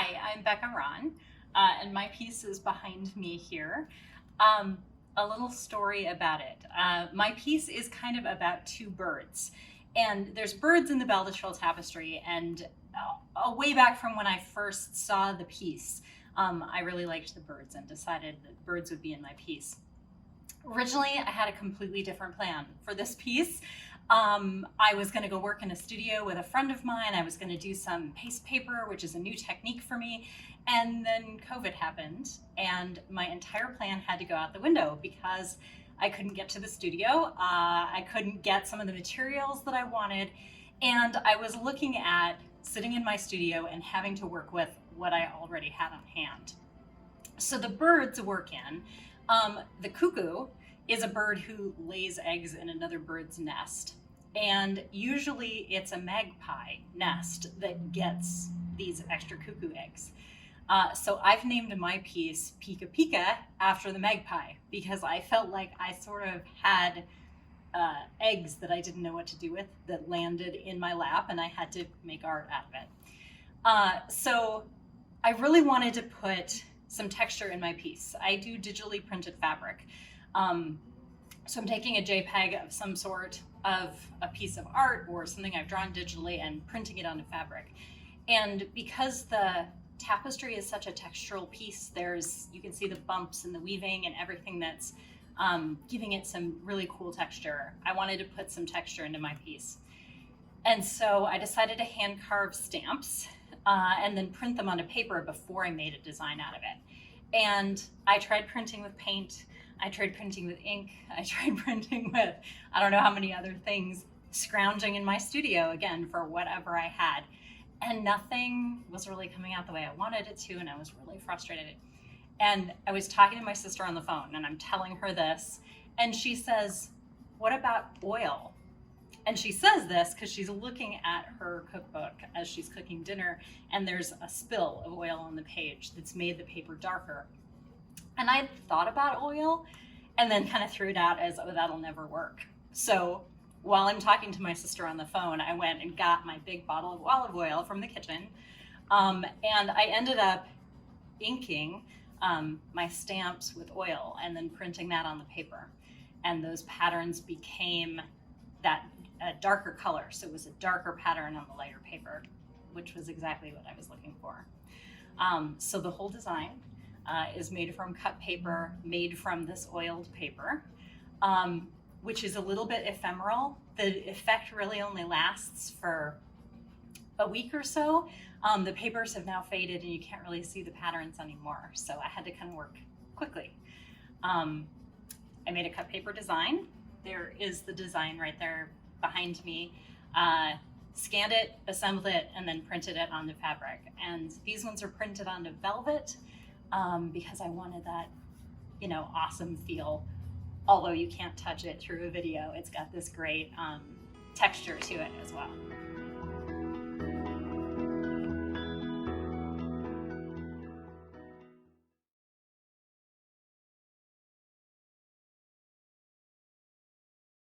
Hi, I'm Becka Rahn, and my piece is behind me here. A little story about it. My piece is kind of about two birds, and there's birds in the Baldishol Tapestry, and way back from when I first saw the piece, I really liked the birds and decided that birds would be in my piece. Originally, I had a completely different plan for this piece. I was going to go work in a studio with a friend of mine. I was going to do some paste paper, which is a new technique for me. And then COVID happened, and my entire plan had to go out the window because I couldn't get to the studio. I couldn't get some of the materials that I wanted. And I was looking at sitting in my studio and having to work with what I already had on hand. So the birds work in. The cuckoo is a bird who lays eggs in another bird's nest. And usually it's a magpie nest that gets these extra cuckoo eggs. So I've named my piece Pica Pica after the magpie because I felt like I sort of had eggs that I didn't know what to do with that landed in my lap, and I had to make art out of it. So I really wanted to put some texture in my piece. I do digitally printed fabric. So I'm taking a JPEG of some sort of a piece of art or something I've drawn digitally and printing it onto fabric. And because the tapestry is such a textural piece, you can see the bumps and the weaving and everything that's giving it some really cool texture. I wanted to put some texture into my piece. And so I decided to hand carve stamps and then print them onto paper before I made a design out of it. And I tried printing with paint, I tried printing with ink, I tried printing with I don't know how many other things, scrounging in my studio again for whatever I had. And nothing was really coming out the way I wanted it to, and I was really frustrated. And I was talking to my sister on the phone, and I'm telling her this, and she says, "What about oil?" And she says this because she's looking at her cookbook as she's cooking dinner, and there's a spill of oil on the page that's made the paper darker. And I thought about oil and then kind of threw it out as, oh, that'll never work. So while I'm talking to my sister on the phone, I went and got my big bottle of olive oil from the kitchen, and I ended up inking my stamps with oil and then printing that on the paper. And those patterns became that a darker color. So it was a darker pattern on the lighter paper, which was exactly what I was looking for. So the whole design is made from cut paper, made from this oiled paper, which is a little bit ephemeral. The effect really only lasts for a week or so. The papers have now faded and you can't really see the patterns anymore. So I had to kind of work quickly. I made a cut paper design. There is the design right there behind me. Scanned it, assembled it, and then printed it on the fabric. And these ones are printed onto velvet because I wanted that, awesome feel. Although you can't touch it through a video, it's got this great texture to it as well.